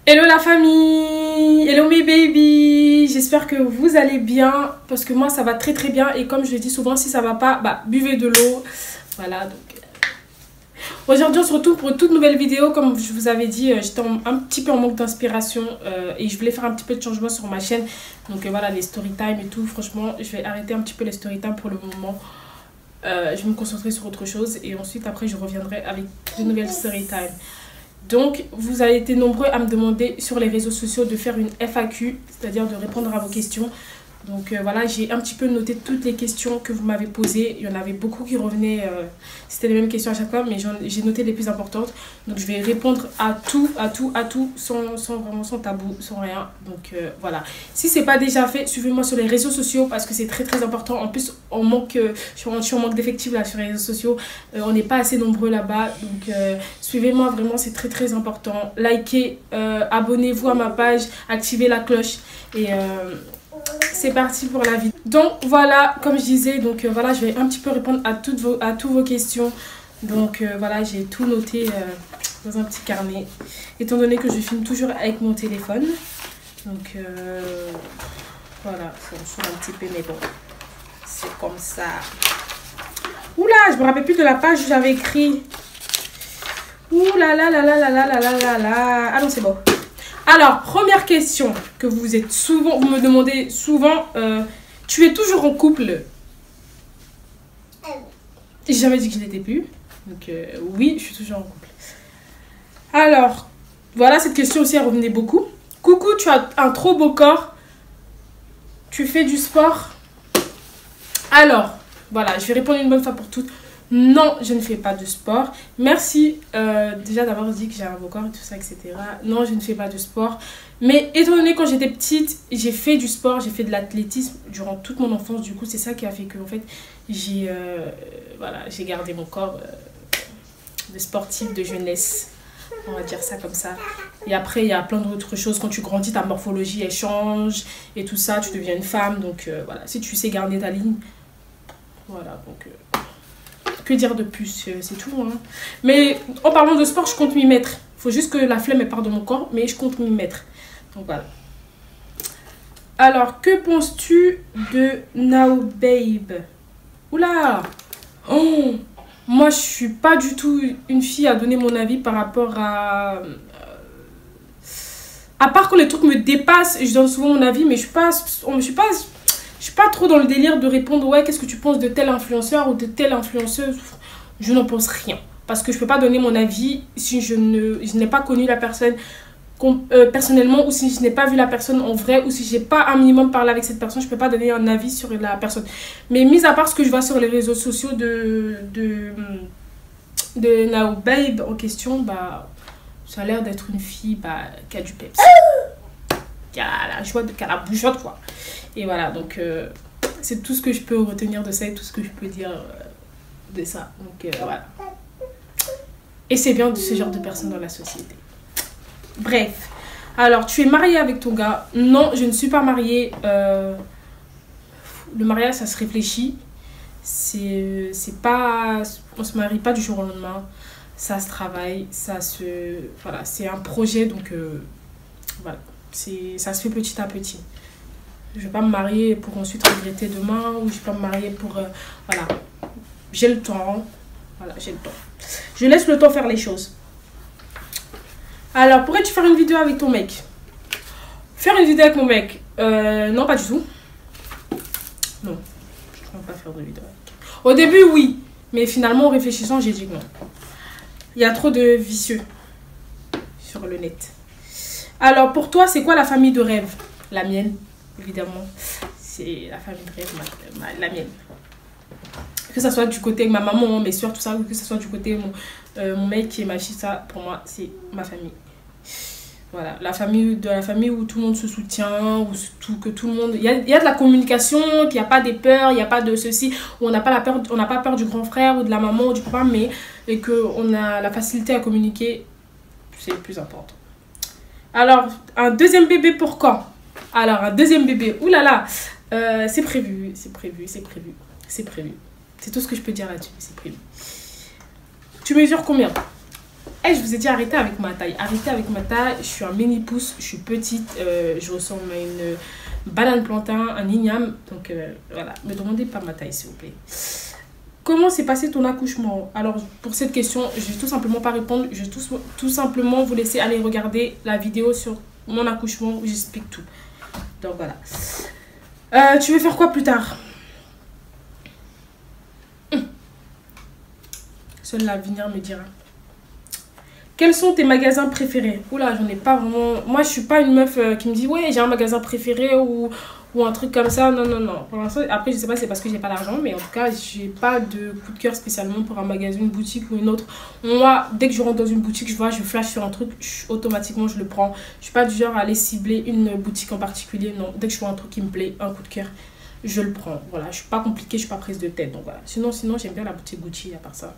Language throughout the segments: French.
Hello la famille, hello mes babies, j'espère que vous allez bien parce que moi ça va très très bien et comme je le dis souvent, si ça va pas, buvez de l'eau. Voilà, donc aujourd'hui on se retrouve pour une toute nouvelle vidéo. Comme je vous avais dit, j'étais un petit peu en manque d'inspiration et je voulais faire un petit peu de changement sur ma chaîne. Donc voilà, les story time et tout, franchement je vais arrêter un petit peu les story time pour le moment. Je vais me concentrer sur autre chose et ensuite après je reviendrai avec de nouvelles story time. Donc, vous avez été nombreux à me demander sur les réseaux sociaux de faire une FAQ, c'est-à-dire de répondre à vos questions. Donc voilà, j'ai un petit peu noté toutes les questions que vous m'avez posées. Il y en avait beaucoup qui revenaient, c'était les mêmes questions à chaque fois, mais j'ai noté les plus importantes. Donc je vais répondre à tout, sans tabou, sans rien. Donc voilà. Si ce n'est pas déjà fait, suivez-moi sur les réseaux sociaux parce que c'est très très important. En plus, on manque, je suis en manque d'effectifs là sur les réseaux sociaux. On n'est pas assez nombreux là-bas. Donc suivez-moi, vraiment, c'est très très important. Likez, abonnez-vous à ma page, activez la cloche et... c'est parti pour la vidéo. Donc voilà, comme je disais, donc voilà, je vais un petit peu répondre à toutes vos questions. Donc voilà, j'ai tout noté dans un petit carnet. Étant donné que je filme toujours avec mon téléphone. Donc voilà, ça me saoule un petit peu, mais bon, c'est comme ça. Oula, je me rappelle plus de la page où j'avais écrit. Oula là là là là là là là là là. Ah non, c'est bon. Alors, première question que vous me demandez souvent, tu es toujours en couple? J'ai jamais dit que je n'étais plus. Donc oui, je suis toujours en couple. Alors, voilà, cette question aussi, elle revenait beaucoup. Coucou, tu as un trop beau corps. Tu fais du sport? Alors, voilà, je vais répondre une bonne fois pour toutes. Non, je ne fais pas de sport. Merci déjà d'avoir dit que j'ai un beau corps et tout ça, etc. Non, je ne fais pas de sport. Mais étant donné quand j'étais petite, j'ai fait du sport, j'ai fait de l'athlétisme durant toute mon enfance. Du coup, c'est ça qui a fait que en fait, j'ai gardé mon corps de sportif de jeunesse. On va dire ça comme ça. Et après, il y a plein d'autres choses. Quand tu grandis, ta morphologie, elle change. Et tout ça, tu deviens une femme. Donc voilà, si tu sais garder ta ligne. Voilà, donc... que dire de plus, c'est tout. Hein. Mais en parlant de sport, je compte m'y mettre. Il faut juste que la flemme elle parte de mon corps, mais je compte m'y mettre. Donc voilà. Alors, que penses-tu de Now Babe? Oula! Oh! Moi, je suis pas du tout une fille à donner mon avis par rapport à... À part quand les trucs me dépassent, je donne souvent mon avis, mais je suis pas trop dans le délire de répondre ouais, qu'est-ce que tu penses de tel influenceur ou de telle influenceuse. Je n'en pense rien parce que je peux pas donner mon avis si je n'ai pas connu la personne personnellement, ou si je n'ai pas vu la personne en vrai, ou si j'ai pas un minimum parlé avec cette personne. Je peux pas donner un avis sur la personne. Mais mis à part ce que je vois sur les réseaux sociaux de Now Babe en question, ça a l'air d'être une fille qui a du peps, qui a la joie, qui a la bougeotte quoi. Et voilà, donc c'est tout ce que je peux retenir de ça et tout ce que je peux dire de ça. Donc voilà. Et c'est bien de ce genre de personnes dans la société. Bref. Alors, tu es mariée avec ton gars? Non, je ne suis pas mariée. Le mariage, ça se réfléchit. C'est pas... On se marie pas du jour au lendemain. Ça se travaille. Voilà, c'est un projet. Donc voilà. Ça se fait petit à petit. Je ne vais pas me marier pour ensuite regretter demain, ou je ne vais pas me marier pour... voilà. J'ai le temps. Voilà, j'ai le temps. Je laisse le temps faire les choses. Alors, pourrais-tu faire une vidéo avec ton mec? Faire une vidéo avec mon mec? Non, pas du tout. Non, je ne compte pas faire de vidéo avec. Au début, oui. Mais finalement, en réfléchissant, j'ai dit non. Il y a trop de vicieux sur le net. Alors, pour toi, c'est quoi la famille de rêve? La mienne. Évidemment, c'est la famille de rêve, la mienne. Que ce soit du côté de ma maman, mes soeurs, tout ça, ou que ce soit du côté de mon mec et ma fille, ça, pour moi, c'est ma famille. Voilà, la famille où tout le monde se soutient, que tout le monde... Il y a de la communication, qu'il n'y a pas des peurs, il n'y a pas de ceci, où on n'a pas peur du grand frère ou de la maman ou du papa, mais et qu'on a la facilité à communiquer, c'est le plus important. Alors, un deuxième bébé pour quand? Alors, un deuxième bébé, oulala, c'est prévu. C'est tout ce que je peux dire là-dessus, c'est prévu. Tu mesures combien? Eh, je vous ai dit arrêtez avec ma taille. Arrêtez avec ma taille. Je suis un mini pouce, je suis petite. Je ressemble à une banane plantain, un igname. Donc voilà, ne me demandez pas ma taille s'il vous plaît. Comment s'est passé ton accouchement? Alors pour cette question, je vais tout simplement pas répondre. Je vais tout simplement vous laisser aller regarder la vidéo sur mon accouchement où j'explique tout. Donc voilà. Tu veux faire quoi plus tard? Seul l'avenir me dira. Quels sont tes magasins préférés? Oula, j'en ai pas vraiment. Moi, je suis pas une meuf qui me dit ouais, j'ai un magasin préféré ou un truc comme ça. Non, non, non. Pour l'instant, après, je sais pas, c'est parce que j'ai pas d'argent, mais en tout cas, j'ai pas de coup de cœur spécialement pour un magasin, une boutique ou une autre. Moi, dès que je rentre dans une boutique, je flash sur un truc, automatiquement, je le prends. Je suis pas du genre à aller cibler une boutique en particulier. Non, dès que je vois un truc qui me plaît, un coup de cœur, je le prends. Voilà, je suis pas compliquée, je suis pas prise de tête. Donc voilà. Sinon, j'aime bien la boutique Gucci, à part ça.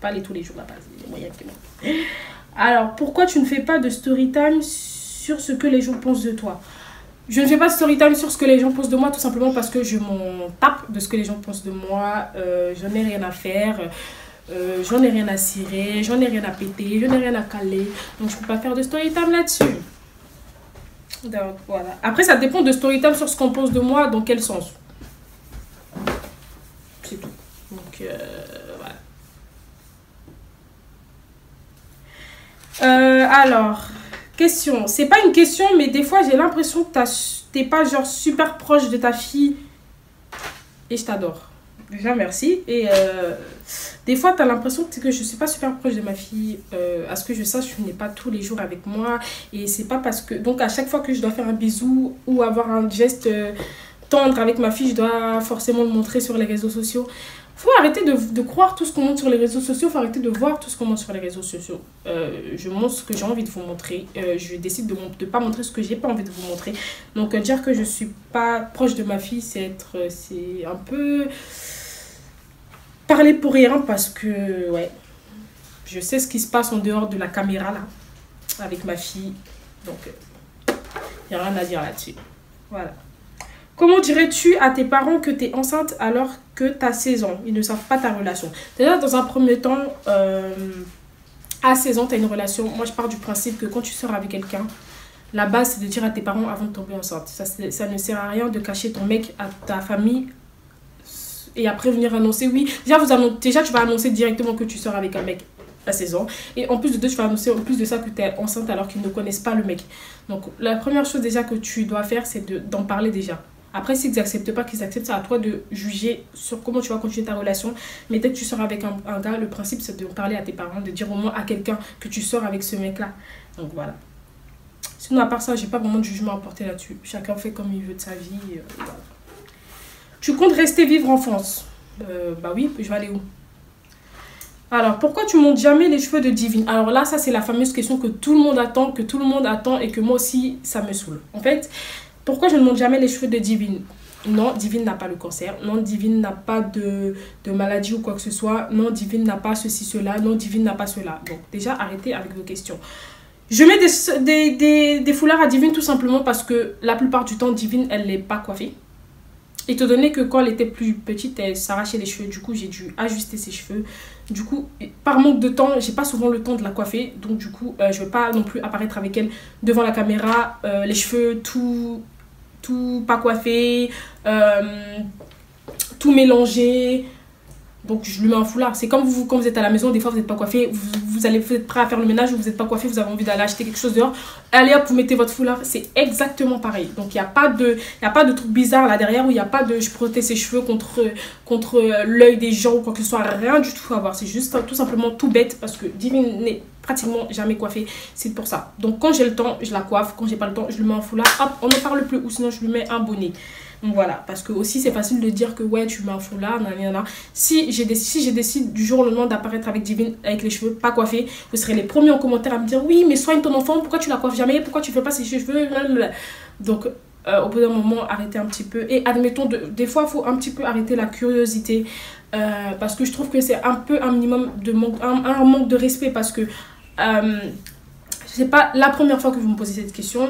Pas aller tous les jours là-bas, c'est moyen que moi. Alors, pourquoi tu ne fais pas de story time sur ce que les gens pensent de toi? Je ne fais pas de story time sur ce que les gens pensent de moi, tout simplement parce que je m'en tape de ce que les gens pensent de moi. J'en ai rien à faire, j'en ai rien à cirer, j'en ai rien à péter, j'en ai rien à caler. Donc, je ne peux pas faire de story time là-dessus. Donc, voilà. Après, ça dépend de story time sur ce qu'on pense de moi, dans quel sens. C'est tout. Donc, voilà. Alors, question. C'est pas une question, mais des fois, j'ai l'impression que t'es pas genre super proche de ta fille. Et je t'adore. Déjà, merci. Et des fois, t'as l'impression que je suis pas super proche de ma fille. À ce que je sache, je n'ai pas tous les jours avec moi. Et c'est pas parce que... Donc, à chaque fois que je dois faire un bisou ou avoir un geste tendre avec ma fille, je dois forcément le montrer sur les réseaux sociaux. Faut arrêter de croire tout ce qu'on montre sur les réseaux sociaux. Faut arrêter de voir tout ce qu'on montre sur les réseaux sociaux. Je montre ce que j'ai envie de vous montrer. Je décide de ne pas montrer ce que j'ai pas envie de vous montrer. Donc dire que je suis pas proche de ma fille, c'est un peu parler pour rien, parce que ouais, je sais ce qui se passe en dehors de la caméra là avec ma fille. Donc il n'y a rien à dire là-dessus. Voilà. Comment dirais-tu à tes parents que tu es enceinte alors que tu as 16 ans? Ils ne savent pas ta relation. Déjà, dans un premier temps, à 16 ans, tu as une relation. Moi, je pars du principe que quand tu sors avec quelqu'un, la base, c'est de dire à tes parents avant de tomber enceinte. Ça ne sert à rien de cacher ton mec à ta famille et après venir annoncer. Oui, déjà, tu vas annoncer directement que tu sors avec un mec à 16 ans. Et en plus de deux, tu vas annoncer en plus de ça que tu es enceinte alors qu'ils ne connaissent pas le mec. Donc, la première chose déjà que tu dois faire, c'est d'en parler déjà. Après, s'ils n'acceptent pas, qu'ils acceptent, c'est à toi de juger sur comment tu vas continuer ta relation. Mais dès que tu sors avec un gars, le principe, c'est de parler à tes parents, de dire au moins à quelqu'un que tu sors avec ce mec-là. Donc voilà. Sinon, à part ça, j'ai pas vraiment de jugement à porter là-dessus. Chacun fait comme il veut de sa vie. Voilà. Tu comptes rester vivre en France? Bah oui, je vais aller où? Alors, pourquoi tu montes jamais les cheveux de Divine? Alors là, ça, c'est la fameuse question que tout le monde attend, et que moi aussi, ça me saoule. En fait... Pourquoi je ne monte jamais les cheveux de Divine? Non, Divine n'a pas le cancer. Non, Divine n'a pas de maladie ou quoi que ce soit. Non, Divine n'a pas ceci, cela. Non, Divine n'a pas cela. Donc, déjà, arrêtez avec vos questions. Je mets des foulards à Divine tout simplement parce que la plupart du temps, Divine, elle n'est pas coiffée. Étant donné que quand elle était plus petite, elle s'arrachait les cheveux. Du coup, j'ai dû ajuster ses cheveux. Du coup, par manque de temps, j'ai pas souvent le temps de la coiffer. Donc, du coup, je vais pas non plus apparaître avec elle devant la caméra. Les cheveux tout pas coiffé, tout mélangé. Donc je lui mets un foulard. C'est comme quand vous êtes à la maison, des fois vous n'êtes pas coiffé, vous êtes prêt à faire le ménage, vous n'êtes pas coiffé, vous avez envie d'aller acheter quelque chose dehors, allez hop, vous mettez votre foulard. C'est exactement pareil. Donc il n'y a pas de truc bizarre là derrière, où il n'y a pas de je protège ses cheveux contre l'œil des gens ou quoi que ce soit. Rien du tout à voir. C'est juste tout simplement tout bête parce que Divine n'est pratiquement jamais coiffée. C'est pour ça. Donc quand j'ai le temps, je la coiffe. Quand j'ai pas le temps, je lui mets un foulard. Hop, on n'en parle plus, ou sinon je lui mets un bonnet. Donc voilà, parce que aussi c'est facile de dire que ouais, tu mets un foulard, nanana. Si je décide du jour au lendemain d'apparaître avec Divine avec les cheveux pas coiffés, vous serez les premiers en commentaire à me dire oui, mais soigne ton enfant, pourquoi tu la coiffes jamais, pourquoi tu fais pas ses cheveux, blablabla. Donc au bout d'un moment, arrêtez un petit peu. Et admettons, des fois, il faut un petit peu arrêter la curiosité. Parce que je trouve que c'est un peu un minimum de un manque de respect. Parce que c'est pas la première fois que vous me posez cette question.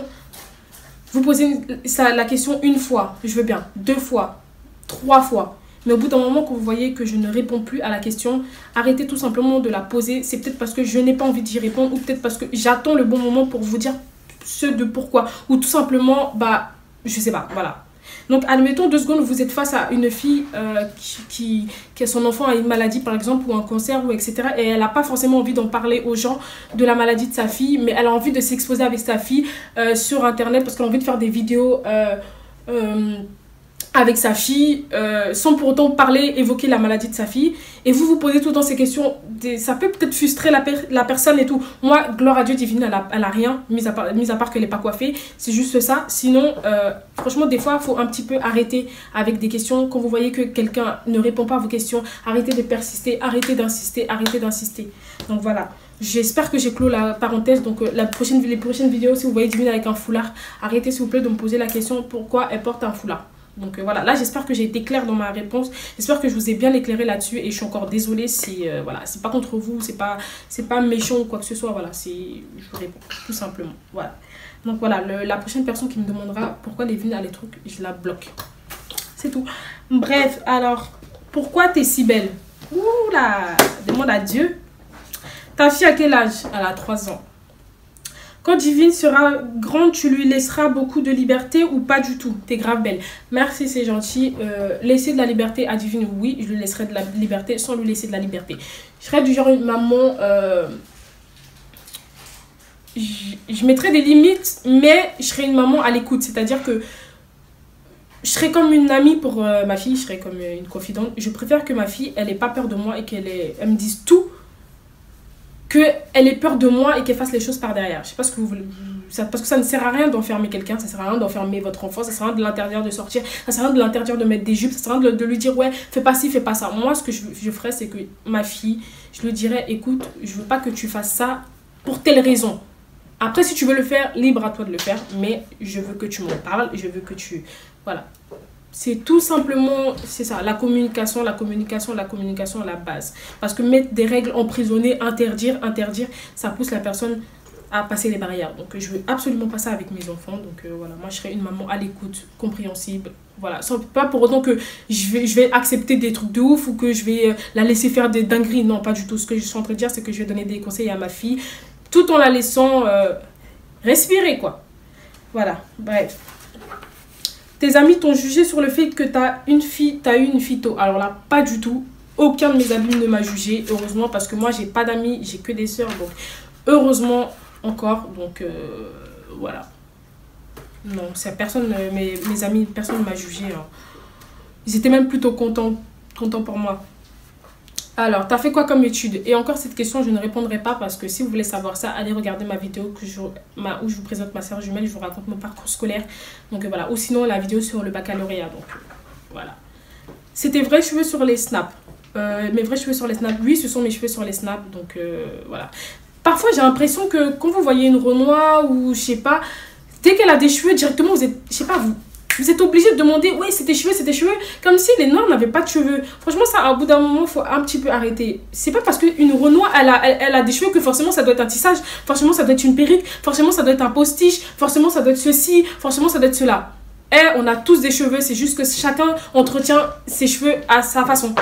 Vous posez la question une fois, je veux bien, 2 fois, 3 fois. Mais au bout d'un moment, quand vous voyez que je ne réponds plus à la question, arrêtez tout simplement de la poser. C'est peut-être parce que je n'ai pas envie d'y répondre ou peut-être parce que j'attends le bon moment pour vous dire ce de pourquoi. Ou tout simplement, bah, je sais pas, voilà. Donc, admettons 2 secondes, vous êtes face à une fille qui a son enfant a une maladie, par exemple, ou un cancer, ou etc. Et elle n'a pas forcément envie d'en parler aux gens de la maladie de sa fille, mais elle a envie de s'exposer avec sa fille sur Internet parce qu'elle a envie de faire des vidéos avec sa fille sans pour autant parler, évoquer la maladie de sa fille. Et vous vous posez tout le temps ces questions. Ça peut peut-être frustrer la personne et tout. Moi, gloire à Dieu, Divine, elle a rien, mis à part qu'elle n'est pas coiffée. C'est juste ça. Sinon, franchement, des fois, il faut un petit peu arrêter avec des questions. Quand vous voyez que quelqu'un ne répond pas à vos questions, arrêtez de persister, arrêtez d'insister, arrêtez d'insister. Donc voilà. J'espère que j'ai clos la parenthèse. Donc les prochaines vidéos, si vous voyez Divine avec un foulard, arrêtez s'il vous plaît de me poser la question pourquoi elle porte un foulard. Donc voilà, là j'espère que j'ai été claire dans ma réponse. J'espère que je vous ai bien éclairé là-dessus. Et je suis encore désolée si, voilà, c'est pas contre vous, c'est pas méchant ou quoi que ce soit. Voilà, je vous réponds, tout simplement. Voilà. Donc voilà, la prochaine personne qui me demandera pourquoi les vignes a les trucs, je la bloque. C'est tout. Bref, alors, pourquoi t'es si belle? Ouh là, demande à Dieu. Ta fille à quel âge? Elle a 3 ans. Quand Divine sera grande, tu lui laisseras beaucoup de liberté ou pas du tout? T'es grave belle. Merci, c'est gentil. Laisser de la liberté à Divine, oui, je lui laisserai de la liberté sans lui laisser de la liberté. Je serai du genre une maman... je mettrai des limites, mais je serai une maman à l'écoute. C'est-à-dire que je serai comme une amie pour ma fille, je serai comme une confidente. Je préfère que ma fille, elle n'ait pas peur de moi et elle me dise tout, qu'elle ait peur de moi et qu'elle fasse les choses par derrière. Je sais pas ce que vous voulez. Parce que ça ne sert à rien d'enfermer quelqu'un, ça ne sert à rien d'enfermer votre enfant, ça sert à rien de l'interdire de sortir, ça sert à rien de l'interdire de mettre des jupes, ça sert à rien de lui dire ouais, fais pas ci, fais pas ça. Moi, ce que je ferais, c'est que ma fille, je lui dirais écoute, je veux pas que tu fasses ça pour telle raison. Après, si tu veux le faire, libre à toi de le faire, mais je veux que tu m'en parles, je veux que tu... Voilà. C'est tout simplement, c'est ça, la communication à la base. Parce que mettre des règles, emprisonner, interdire, ça pousse la personne à passer les barrières. Donc, je veux absolument pas ça avec mes enfants. Donc, voilà, moi, je serai une maman à l'écoute, compréhensible. Voilà, sans, pas pour autant que je vais accepter des trucs de ouf ou que je vais la laisser faire des dingueries. Non, pas du tout. Ce que je suis en train de dire, c'est que je vais donner des conseils à ma fille tout en la laissant respirer, quoi. Voilà, bref. Tes amis t'ont jugé sur le fait que tu as eu une fille tôt. Alors là, pas du tout. Aucun de mes amis ne m'a jugé, heureusement, parce que moi, j'ai pas d'amis, j'ai que des sœurs. Donc, heureusement, encore. Donc, voilà. Non, c'est personne, mes amis, personne ne m'a jugé. Hein. Ils étaient même plutôt contents pour moi. Alors, t'as fait quoi comme étude? Et encore cette question, je ne répondrai pas parce que si vous voulez savoir ça, allez regarder ma vidéo où je vous présente ma soeur jumelle, je vous raconte mon parcours scolaire. Donc voilà, ou sinon la vidéo sur le baccalauréat. Donc voilà. C'était vrais cheveux sur les snaps. Mes vrais cheveux sur les snaps, oui, ce sont mes cheveux sur les snaps. Donc voilà. Parfois, j'ai l'impression que quand vous voyez une Renoir ou je sais pas, dès qu'elle a des cheveux, directement, vous êtes, je sais pas, vous êtes obligé de demander, ouais, c'est tes cheveux, comme si les noirs n'avaient pas de cheveux. Franchement, ça, au bout d'un moment, il faut un petit peu arrêter. C'est pas parce qu'une Renoir, elle a des cheveux que forcément ça doit être un tissage, forcément ça doit être une perruque, forcément ça doit être un postiche, forcément ça doit être ceci, forcément ça doit être cela. On a tous des cheveux, c'est juste que chacun entretient ses cheveux à sa façon.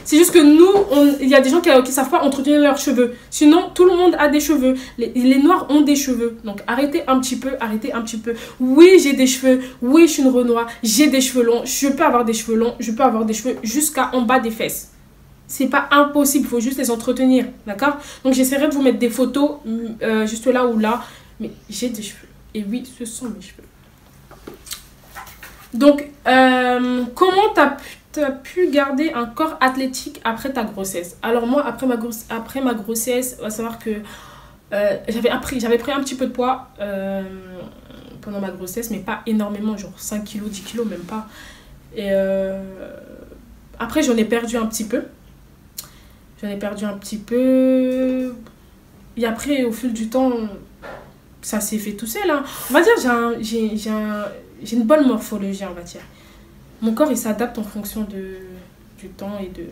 C'est juste que nous, il y a des gens qui ne savent pas entretenir leurs cheveux. Sinon, tout le monde a des cheveux. Les noirs ont des cheveux. Donc, arrêtez un petit peu, Oui, j'ai des cheveux. Oui, je suis une Renoir. J'ai des cheveux longs. Je peux avoir des cheveux longs. Je peux avoir des cheveux jusqu'à en bas des fesses. C'est pas impossible. Il faut juste les entretenir. D'accord? Donc, j'essaierai de vous mettre des photos juste là ou là. Mais j'ai des cheveux. Et oui, ce sont mes cheveux. Donc, comment t'as pu garder un corps athlétique après ta grossesse? Alors moi, après ma grossesse, on va savoir que j'avais pris un petit peu de poids pendant ma grossesse, mais pas énormément, genre 5 kilos, 10 kilos, même pas. Et après, j'en ai perdu un petit peu. Et après, au fil du temps, ça s'est fait tout seul. Hein. On va dire, j'ai une bonne morphologie, on va dire. Mon corps, il s'adapte en fonction du temps et de...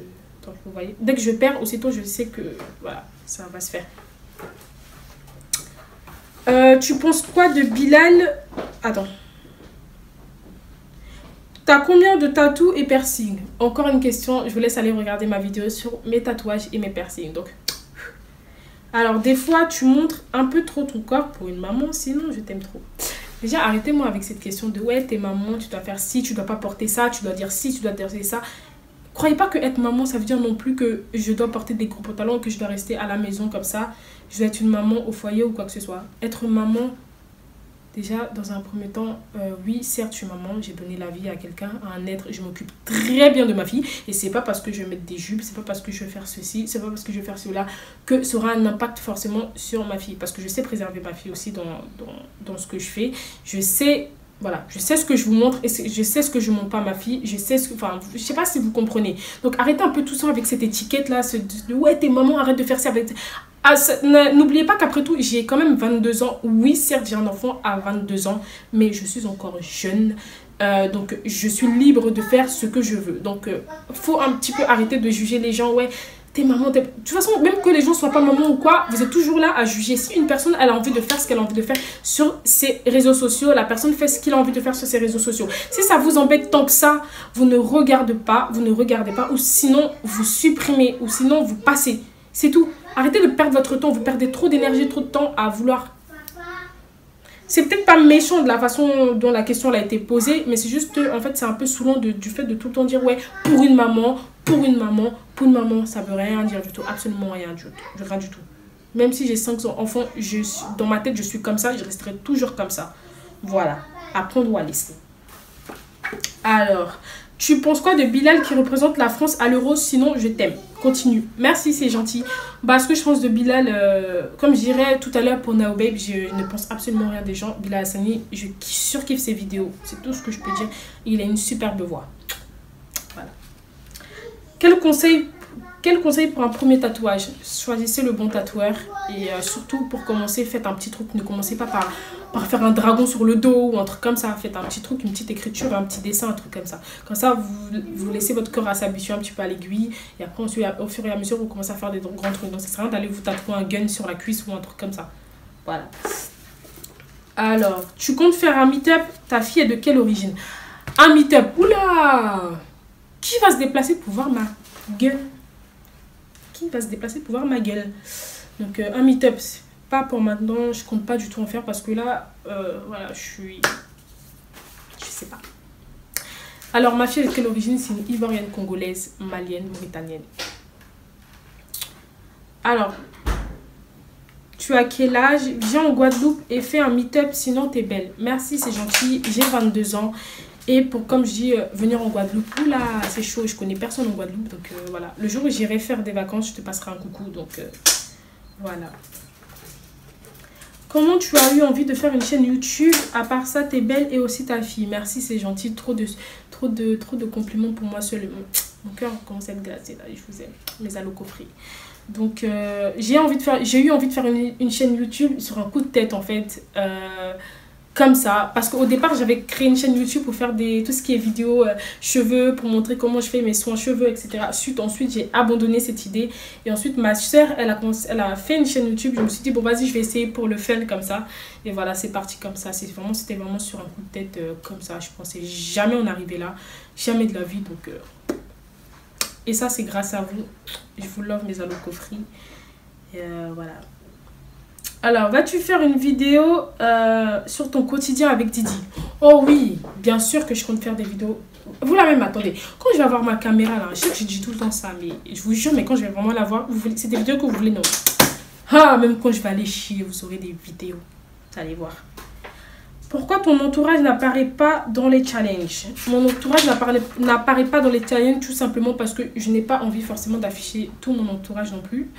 Donc, vous voyez. Dès que je perds, aussitôt, je sais que voilà, ça va se faire. Tu penses quoi de Bilal? Attends. T'as combien de tatous et piercings? Encore une question, je vous laisse aller regarder ma vidéo sur mes tatouages et mes piercings. Donc, alors des fois tu montres un peu trop ton corps pour une maman, sinon je t'aime trop. Déjà arrêtez-moi avec cette question de ouais t'es maman, tu dois faire ci, tu dois pas porter ça, tu dois dire ci, tu dois dire ça. Croyez pas que être maman ça veut dire non plus que je dois porter des gros pantalons, que je dois rester à la maison comme ça, je dois être une maman au foyer ou quoi que ce soit. Être maman, déjà, dans un premier temps, oui, certes, je suis maman, j'ai donné la vie à quelqu'un, à un être, je m'occupe très bien de ma fille. Et c'est pas parce que je vais mettre des jupes, c'est pas parce que je vais faire ceci, c'est pas parce que je vais faire cela que ça aura un impact forcément sur ma fille. Parce que je sais préserver ma fille aussi dans ce que je fais. Je sais, voilà, je sais ce que je vous montre et je sais ce que je montre pas à ma fille. Je sais ce que, enfin, je sais pas si vous comprenez. Donc arrêtez un peu tout ça avec cette étiquette-là, ouais, t'es maman, arrête de faire ça avec... Ah, n'oubliez pas qu'après tout, j'ai quand même 22 ans. Oui, certes, j'ai un enfant à 22 ans, mais je suis encore jeune. Donc, je suis libre de faire ce que je veux. Donc, faut un petit peu arrêter de juger les gens. Ouais, t'es maman. De toute façon, même que les gens soient pas maman ou quoi, vous êtes toujours là à juger. Si une personne, elle a envie de faire ce qu'elle a envie de faire sur ses réseaux sociaux, la personne fait ce qu'il a envie de faire sur ses réseaux sociaux. Si ça vous embête tant que ça, vous ne regardez pas, ou sinon, vous supprimez, ou sinon, vous passez. C'est tout. Arrêtez de perdre votre temps. Vous perdez trop d'énergie, trop de temps à vouloir... C'est peut-être pas méchant de la façon dont la question a été posée, mais c'est juste, en fait, c'est un peu saoulant du fait de tout le temps dire, ouais, pour une maman, ça veut rien dire du tout. Absolument rien du tout. Même si j'ai 5 enfants, dans ma tête, je suis comme ça, je resterai toujours comme ça. Voilà. À prendre ou à laisser. Alors... Tu penses quoi de Bilal qui représente la France à l'Euro? Sinon, je t'aime. Continue. Merci, c'est gentil. Bah, ce que je pense de Bilal, comme je dirais tout à l'heure pour Now Babe, je ne pense absolument rien des gens. Bilal Hassani, je surkiffe ses vidéos. C'est tout ce que je peux dire. Il a une superbe voix. Voilà. Quel conseil pour un premier tatouage? Choisissez le bon tatoueur. Et surtout, pour commencer, faites un petit truc. Ne commencez pas par faire un dragon sur le dos ou un truc comme ça. Faites un petit truc, une petite écriture, un petit dessin, un truc comme ça. Comme ça, vous laissez votre corps à s'habituer un petit peu à l'aiguille. Et après, ensuite, au fur et à mesure, vous commencez à faire des grands trucs. Donc, ça sert à rien d'aller vous tatouer un gun sur la cuisse ou un truc comme ça. Voilà. Alors, tu comptes faire un meet-up? Ta fille est de quelle origine? Un meet-up? Oula! Qui va se déplacer pour voir ma gueule? Donc, un meet-up, c'est pas pour maintenant. Je compte pas du tout en faire parce que là, voilà, je sais pas. Alors, ma fille est de quelle origine? C'est une Ivoirienne, congolaise, malienne, mauritanienne. Alors, tu as quel âge? Viens en Guadeloupe et fais un meet-up, sinon t'es belle. Merci, c'est gentil. J'ai 22 ans. Et pour, comme je dis, venir en Guadeloupe, oula, c'est chaud, je connais personne en Guadeloupe. Donc voilà, le jour où j'irai faire des vacances, je te passerai un coucou. Donc voilà. Comment tu as eu envie de faire une chaîne YouTube? À part ça, t'es belle et aussi ta fille. Merci, c'est gentil. Trop de compliments pour moi seul. Mon cœur commence à être glacé là, je vous aime. Mes allocoffries. Donc j'ai eu envie de faire une chaîne YouTube sur un coup de tête en fait. Comme ça, parce qu'au départ j'avais créé une chaîne YouTube pour faire tout ce qui est vidéo cheveux, pour montrer comment je fais mes soins cheveux, etc. Ensuite j'ai abandonné cette idée et ensuite ma soeur elle a fait une chaîne YouTube. Je me suis dit bon vas-y, je vais essayer pour le fun comme ça et voilà, c'est parti comme ça. C'était vraiment sur un coup de tête comme ça. Je pensais jamais en arriver là, jamais de la vie. Donc et ça c'est grâce à vous. Je vous love mes allocoffries. Voilà. Alors, vas-tu faire une vidéo sur ton quotidien avec Didi? Oh oui, bien sûr que je compte faire des vidéos. Vous la même, attendez. Quand je vais avoir ma caméra là, je sais que je dis tout le temps ça, mais je vous jure, mais quand je vais vraiment la voir, c'est des vidéos que vous voulez, non? Ah, même quand je vais aller chier, vous aurez des vidéos. Vous allez voir. Pourquoi ton entourage n'apparaît pas dans les challenges? Mon entourage n'apparaît pas dans les challenges tout simplement parce que je n'ai pas envie forcément d'afficher tout mon entourage non plus.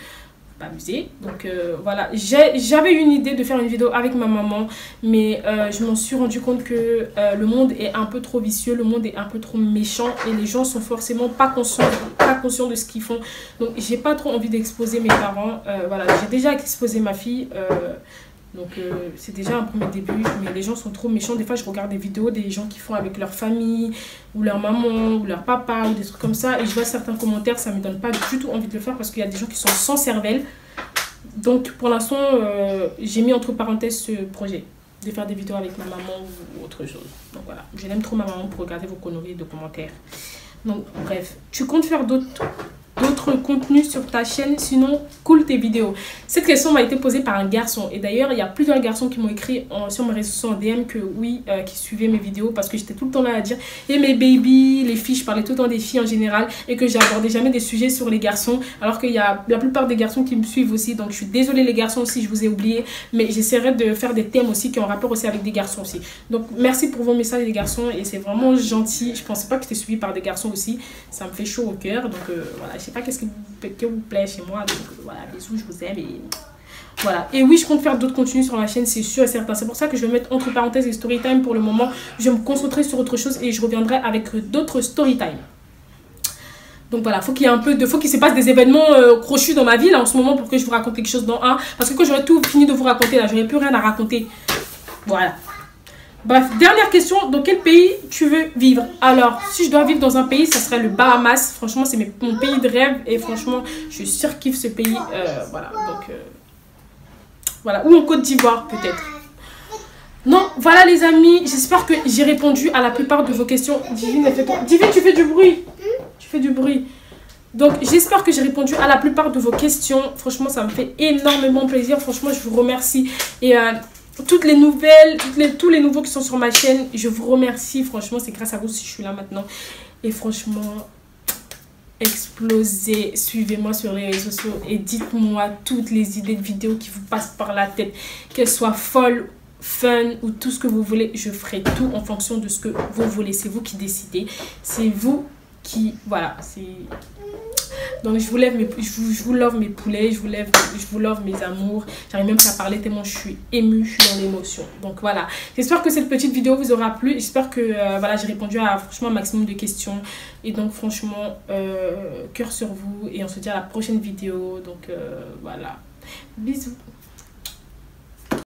Amusé. Donc voilà, j'avais eu une idée de faire une vidéo avec ma maman, mais je m'en suis rendu compte que le monde est un peu trop vicieux, le monde est un peu trop méchant et les gens sont forcément pas conscients de ce qu'ils font. Donc j'ai pas trop envie d'exposer mes parents. Voilà, j'ai déjà exposé ma fille, donc c'est déjà un premier début, mais les gens sont trop méchants. Des fois je regarde des vidéos des gens qui font avec leur famille ou leur maman ou leur papa ou des trucs comme ça et je vois certains commentaires, ça me donne pas du tout envie de le faire parce qu'il y a des gens qui sont sans cervelle. Donc pour l'instant j'ai mis entre parenthèses ce projet. de faire des vidéos avec ma maman ou autre chose. Donc voilà, je l'aime trop ma maman pour regarder vos conneries de commentaires. Donc bref, tu comptes faire d'autres contenus sur ta chaîne, sinon cool tes vidéos? Cette question m'a été posée par un garçon, et d'ailleurs il y a plusieurs garçons qui m'ont écrit sur mes réseaux sociaux en DM que oui, qui suivaient mes vidéos, parce que j'étais tout le temps là à dire et mes baby, les filles, je parlais tout le temps des filles en général, et que j'abordais jamais des sujets sur les garçons, alors qu'il y a la plupart des garçons qui me suivent aussi. Donc je suis désolée les garçons si je vous ai oublié, mais j'essaierai de faire des thèmes aussi qui ont rapport aussi avec des garçons aussi. Donc merci pour vos messages les garçons, et c'est vraiment gentil. Je pensais pas que j'étais suivie par des garçons aussi, ça me fait chaud au cœur. Donc voilà, je sais pas qu'est-ce qui vous plaît chez moi. Donc voilà, bisous, je vous aime. Et voilà. Et oui, je compte faire d'autres contenus sur la chaîne, c'est sûr et certain. C'est pour ça que je vais mettre entre parenthèses les story time pour le moment. Je vais me concentrer sur autre chose et je reviendrai avec d'autres story time. Donc voilà, faut qu'il y ait un peu de... faut qu'il se passe des événements crochus dans ma vie là en ce moment pour que je vous raconte quelque chose dans un. Parce que quand j'aurai tout fini de vous raconter là, j'aurai plus rien à raconter. Voilà. Bref, dernière question, dans quel pays tu veux vivre? Alors, si je dois vivre dans un pays, ça serait le Bahamas. Franchement, c'est mon pays de rêve et franchement, je surkiffe ce pays. Voilà, donc... voilà, ou en Côte d'Ivoire peut-être. Non, voilà les amis, j'espère que j'ai répondu à la plupart de vos questions. Divine, Divine, tu fais du bruit. Tu fais du bruit. Donc, j'espère que j'ai répondu à la plupart de vos questions. Franchement, ça me fait énormément plaisir. Franchement, je vous remercie. Et... toutes les nouvelles, tous les nouveaux qui sont sur ma chaîne, je vous remercie. Franchement, c'est grâce à vous si je suis là maintenant. Et franchement, explosez. Suivez-moi sur les réseaux sociaux et dites-moi toutes les idées de vidéos qui vous passent par la tête. Qu'elles soient folles, fun ou tout ce que vous voulez. Je ferai tout en fonction de ce que vous voulez. C'est vous qui décidez. C'est vous qui... voilà, c'est... Donc je vous love mes poulets, je vous love mes amours. J'arrive même pas à parler tellement je suis émue, je suis dans l'émotion. Donc voilà, j'espère que cette petite vidéo vous aura plu. J'espère que voilà, j'ai répondu à franchement un maximum de questions. Et donc franchement, cœur sur vous. Et on se dit à la prochaine vidéo. Donc voilà, bisous.